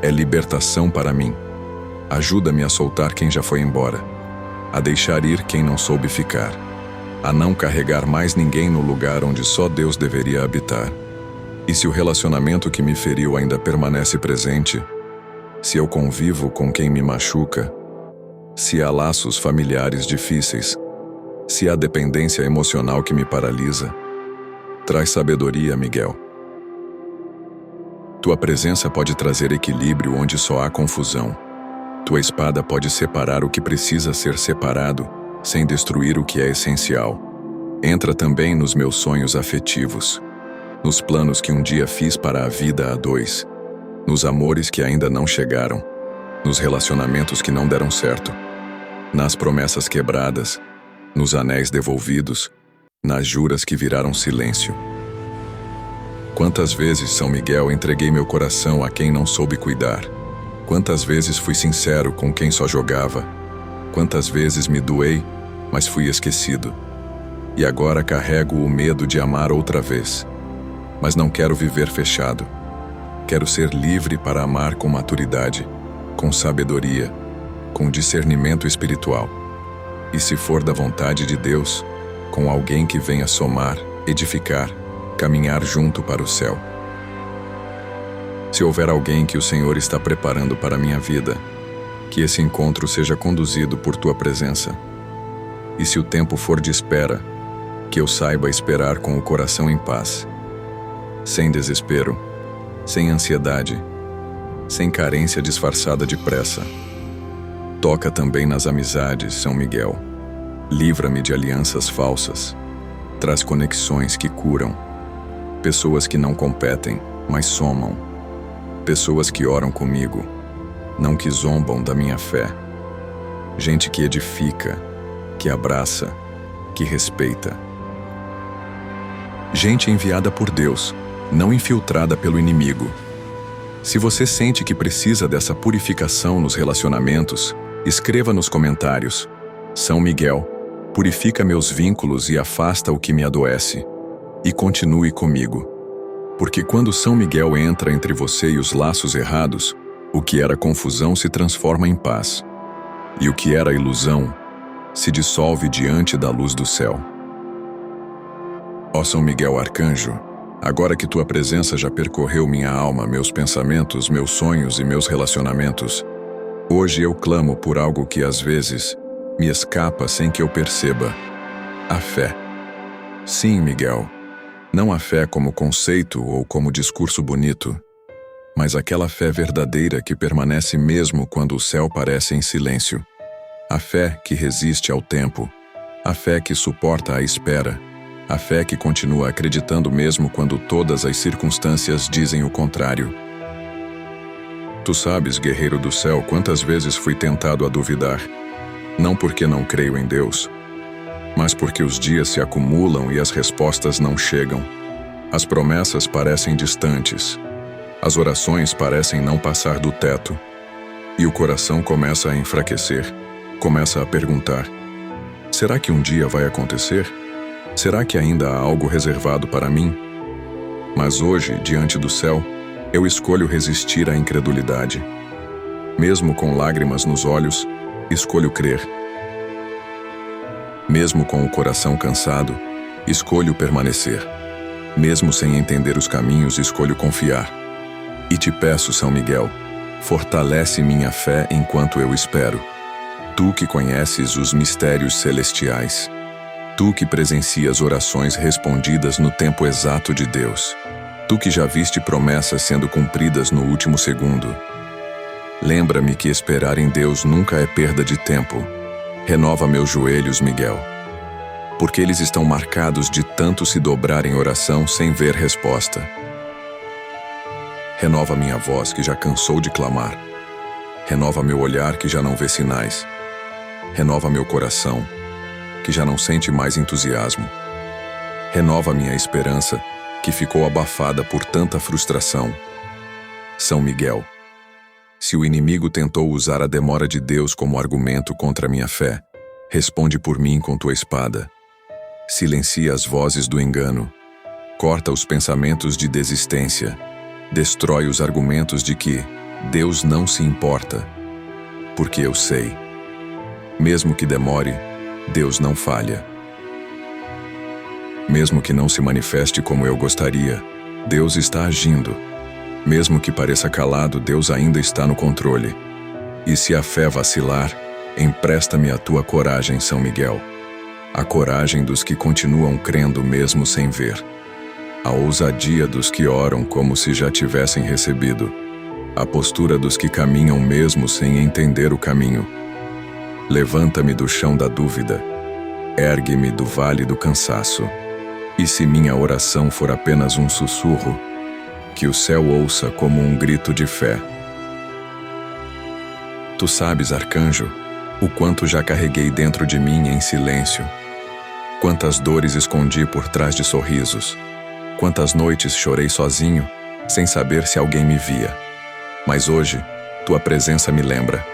S1: é libertação para mim. Ajuda-me a soltar quem já foi embora, a deixar ir quem não soube ficar, a não carregar mais ninguém no lugar onde só Deus deveria habitar. E se o relacionamento que me feriu ainda permanece presente, se eu convivo com quem me machuca, se há laços familiares difíceis, se há dependência emocional que me paralisa, traz sabedoria, Miguel. Tua presença pode trazer equilíbrio onde só há confusão. Tua espada pode separar o que precisa ser separado, sem destruir o que é essencial. Entra também nos meus sonhos afetivos, nos planos que um dia fiz para a vida a dois, nos amores que ainda não chegaram, nos relacionamentos que não deram certo, nas promessas quebradas, nos anéis devolvidos, nas juras que viraram silêncio. Quantas vezes, São Miguel, entreguei meu coração a quem não soube cuidar? Quantas vezes fui sincero com quem só jogava? Quantas vezes me doei, mas fui esquecido? E agora carrego o medo de amar outra vez. Mas não quero viver fechado. Quero ser livre para amar com maturidade, com sabedoria, com discernimento espiritual. E se for da vontade de Deus, com alguém que venha somar, edificar, caminhar junto para o céu. Se houver alguém que o Senhor está preparando para a minha vida, que esse encontro seja conduzido por tua presença. E se o tempo for de espera, que eu saiba esperar com o coração em paz, sem desespero, sem ansiedade, sem carência disfarçada de pressa. Toca também nas amizades, São Miguel. Livra-me de alianças falsas. Traz conexões que curam. Pessoas que não competem, mas somam. Pessoas que oram comigo, não que zombam da minha fé. Gente que edifica, que abraça, que respeita. Gente enviada por Deus, não infiltrada pelo inimigo. Se você sente que precisa dessa purificação nos relacionamentos, escreva nos comentários: São Miguel, purifica meus vínculos e afasta o que me adoece. E continue comigo. Porque quando São Miguel entra entre você e os laços errados, o que era confusão se transforma em paz. E o que era ilusão se dissolve diante da luz do céu. Ó São Miguel Arcanjo, agora que tua presença já percorreu minha alma, meus pensamentos, meus sonhos e meus relacionamentos, hoje eu clamo por algo que às vezes me escapa sem que eu perceba: a fé. Sim, Miguel, não a fé como conceito ou como discurso bonito, mas aquela fé verdadeira que permanece mesmo quando o céu parece em silêncio. A fé que resiste ao tempo, a fé que suporta a espera, a fé que continua acreditando mesmo quando todas as circunstâncias dizem o contrário. Tu sabes, guerreiro do céu, quantas vezes fui tentado a duvidar, não porque não creio em Deus, mas porque os dias se acumulam e as respostas não chegam. As promessas parecem distantes, as orações parecem não passar do teto, e o coração começa a enfraquecer, começa a perguntar: será que um dia vai acontecer? Será que ainda há algo reservado para mim? Mas hoje, diante do céu, Eu escolho resistir à incredulidade. Mesmo com lágrimas nos olhos, escolho crer. Mesmo com o coração cansado, escolho permanecer. Mesmo sem entender os caminhos, escolho confiar. E te peço, São Miguel, fortalece minha fé enquanto eu espero. Tu que conheces os mistérios celestiais. Tu que presencias orações respondidas no tempo exato de Deus. Tu que já viste promessas sendo cumpridas no último segundo. Lembra-me que esperar em Deus nunca é perda de tempo. Renova meus joelhos, Miguel, porque eles estão marcados de tanto se dobrar em oração sem ver resposta. Renova minha voz que já cansou de clamar. Renova meu olhar que já não vê sinais. Renova meu coração que já não sente mais entusiasmo. Renova minha esperança que ficou abafada por tanta frustração. São Miguel, se o inimigo tentou usar a demora de Deus como argumento contra minha fé, responde por mim com tua espada. Silencia as vozes do engano. Corta os pensamentos de desistência. Destrói os argumentos de que Deus não se importa. Porque eu sei, mesmo que demore, Deus não falha. Mesmo que não se manifeste como eu gostaria, Deus está agindo. Mesmo que pareça calado, Deus ainda está no controle. E se a fé vacilar, empresta-me a tua coragem, São Miguel. A coragem dos que continuam crendo mesmo sem ver. A ousadia dos que oram como se já tivessem recebido. A postura dos que caminham mesmo sem entender o caminho. Levanta-me do chão da dúvida. Ergue-me do vale do cansaço. E se minha oração for apenas um sussurro, que o céu ouça como um grito de fé. Tu sabes, arcanjo, o quanto já carreguei dentro de mim em silêncio. Quantas dores escondi por trás de sorrisos. Quantas noites chorei sozinho, sem saber se alguém me via. Mas hoje, tua presença me lembra.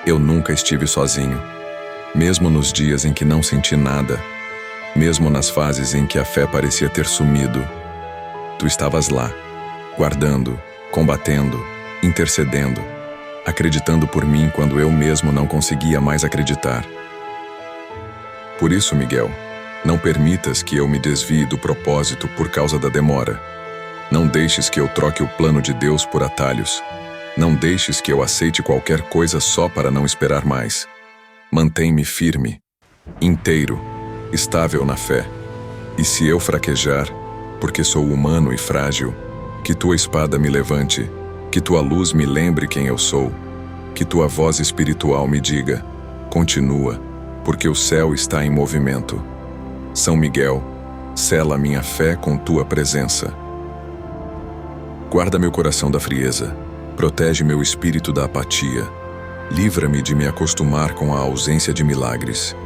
S1: Eu nunca estive sozinho. Mesmo nos dias em que não senti nada, mesmo nas fases em que a fé parecia ter sumido, tu estavas lá, guardando, combatendo, intercedendo, acreditando por mim quando eu mesmo não conseguia mais acreditar. Por isso, Miguel, não permitas que eu me desvie do propósito por causa da demora. Não deixes que eu troque o plano de Deus por atalhos. Não deixes que eu aceite qualquer coisa só para não esperar mais. Mantém-me firme, inteiro, estável na fé. E se eu fraquejar, porque sou humano e frágil, que tua espada me levante, que tua luz me lembre quem eu sou, que tua voz espiritual me diga, continua, porque o céu está em movimento. São Miguel, sela minha fé com tua presença. Guarda meu coração da frieza, protege meu espírito da apatia, livra-me de me acostumar com a ausência de milagres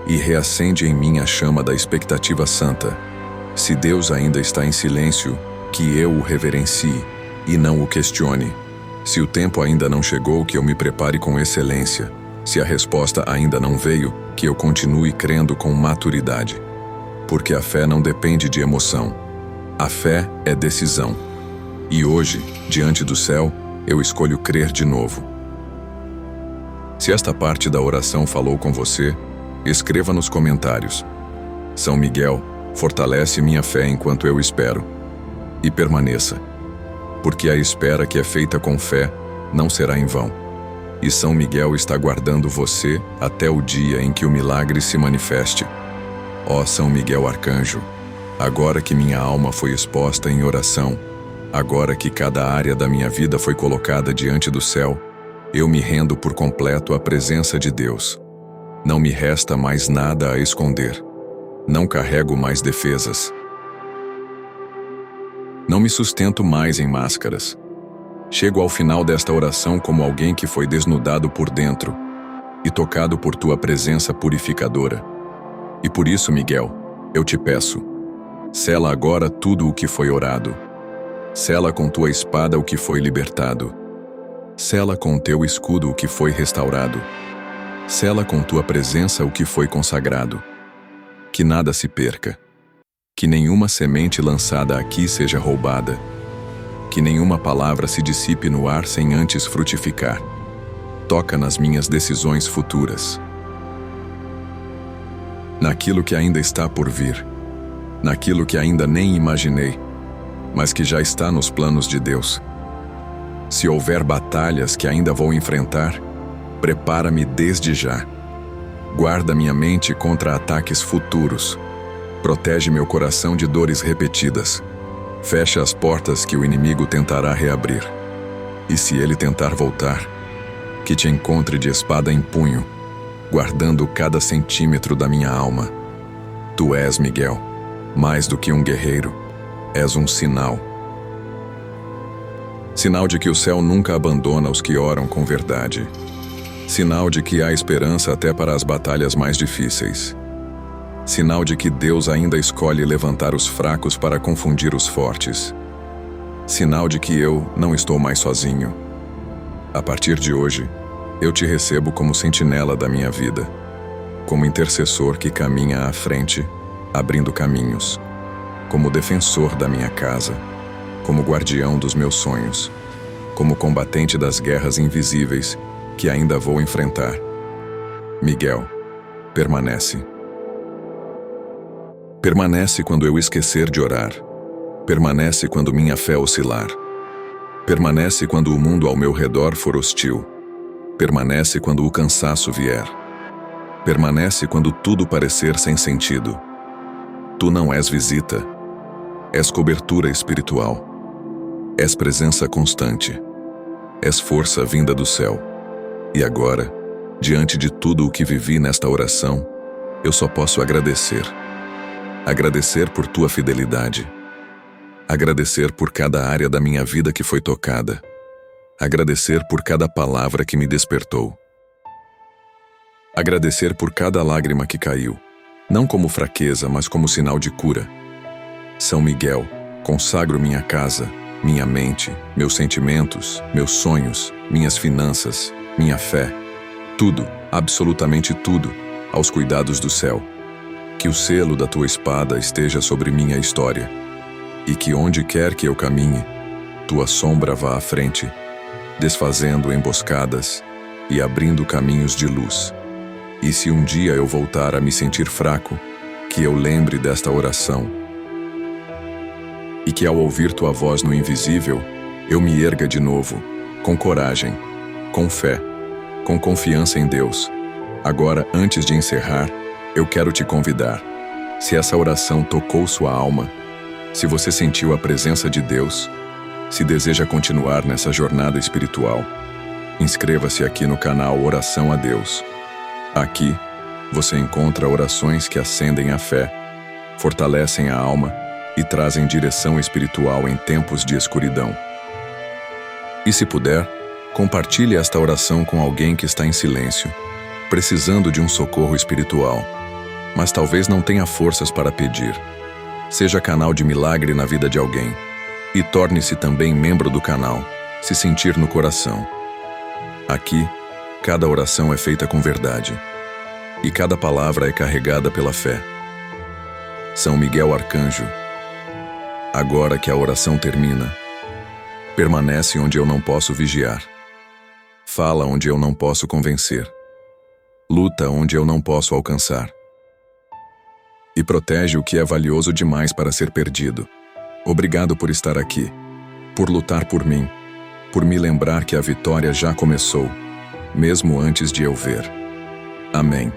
S1: e reacende em mim a chama da expectativa santa. Se Deus ainda está em silêncio, que eu o reverencie e não o questione. Se o tempo ainda não chegou, que eu me prepare com excelência. Se a resposta ainda não veio, que eu continue crendo com maturidade. Porque a fé não depende de emoção. A fé é decisão. E hoje, diante do céu, eu escolho crer de novo. Se esta parte da oração falou com você, escreva nos comentários. São Miguel, fortalece minha fé enquanto eu espero. E permaneça. Porque a espera que é feita com fé não será em vão. E São Miguel está guardando você até o dia em que o milagre se manifeste. Ó São Miguel Arcanjo, agora que minha alma foi exposta em oração, agora que cada área da minha vida foi colocada diante do céu, eu me rendo por completo à presença de Deus. Não me resta mais nada a esconder. Não carrego mais defesas. Não me sustento mais em máscaras. Chego ao final desta oração como alguém que foi desnudado por dentro e tocado por tua presença purificadora. E por isso, Miguel, eu te peço, sela agora tudo o que foi orado. Sela com tua espada o que foi libertado. Sela com teu escudo o que foi restaurado. Sela com tua presença o que foi consagrado. Que nada se perca. Que nenhuma semente lançada aqui seja roubada. Que nenhuma palavra se dissipe no ar sem antes frutificar. Toca nas minhas decisões futuras. Naquilo que ainda está por vir. Naquilo que ainda nem imaginei, mas que já está nos planos de Deus. Se houver batalhas que ainda vou enfrentar, prepara-me desde já. Guarda minha mente contra ataques futuros. Protege meu coração de dores repetidas. Fecha as portas que o inimigo tentará reabrir. E se ele tentar voltar, que te encontre de espada em punho, guardando cada centímetro da minha alma. Tu és, Miguel, mais do que um guerreiro, és um sinal. Sinal de que o céu nunca abandona os que oram com verdade. Sinal de que há esperança até para as batalhas mais difíceis. Sinal de que Deus ainda escolhe levantar os fracos para confundir os fortes. Sinal de que eu não estou mais sozinho. A partir de hoje, eu te recebo como sentinela da minha vida, como intercessor que caminha à frente, abrindo caminhos, como defensor da minha casa, como guardião dos meus sonhos, como combatente das guerras invisíveis que ainda vou enfrentar. Miguel, permanece. Permanece quando eu esquecer de orar. Permanece quando minha fé oscilar. Permanece quando o mundo ao meu redor for hostil. Permanece quando o cansaço vier. Permanece quando tudo parecer sem sentido. Tu não és visita. És cobertura espiritual. És presença constante. És força vinda do céu. E agora, diante de tudo o que vivi nesta oração, eu só posso agradecer. Agradecer por tua fidelidade. Agradecer por cada área da minha vida que foi tocada. Agradecer por cada palavra que me despertou. Agradecer por cada lágrima que caiu, não como fraqueza, mas como sinal de cura. São Miguel, consagro minha casa, minha mente, meus sentimentos, meus sonhos, minhas finanças, minha fé, tudo, absolutamente tudo, aos cuidados do céu. Que o selo da tua espada esteja sobre minha história, e que onde quer que eu caminhe, tua sombra vá à frente, desfazendo emboscadas e abrindo caminhos de luz. E se um dia eu voltar a me sentir fraco, que eu lembre desta oração. E que ao ouvir tua voz no invisível, eu me erga de novo, com coragem, com fé, com confiança em Deus. Agora, antes de encerrar, eu quero te convidar. Se essa oração tocou sua alma, se você sentiu a presença de Deus, se deseja continuar nessa jornada espiritual, inscreva-se aqui no canal Oração a Deus. Aqui, você encontra orações que acendem a fé, fortalecem a alma e trazem direção espiritual em tempos de escuridão. E se puder, compartilhe esta oração com alguém que está em silêncio, precisando de um socorro espiritual, mas talvez não tenha forças para pedir. Seja canal de milagre na vida de alguém e torne-se também membro do canal, se sentir no coração. Aqui, cada oração é feita com verdade e cada palavra é carregada pela fé. São Miguel Arcanjo, agora que a oração termina, permanece onde eu não posso vigiar, fala onde eu não posso convencer, luta onde eu não posso alcançar e protege o que é valioso demais para ser perdido. Obrigado por estar aqui, por lutar por mim, por me lembrar que a vitória já começou, mesmo antes de eu ver. Amém.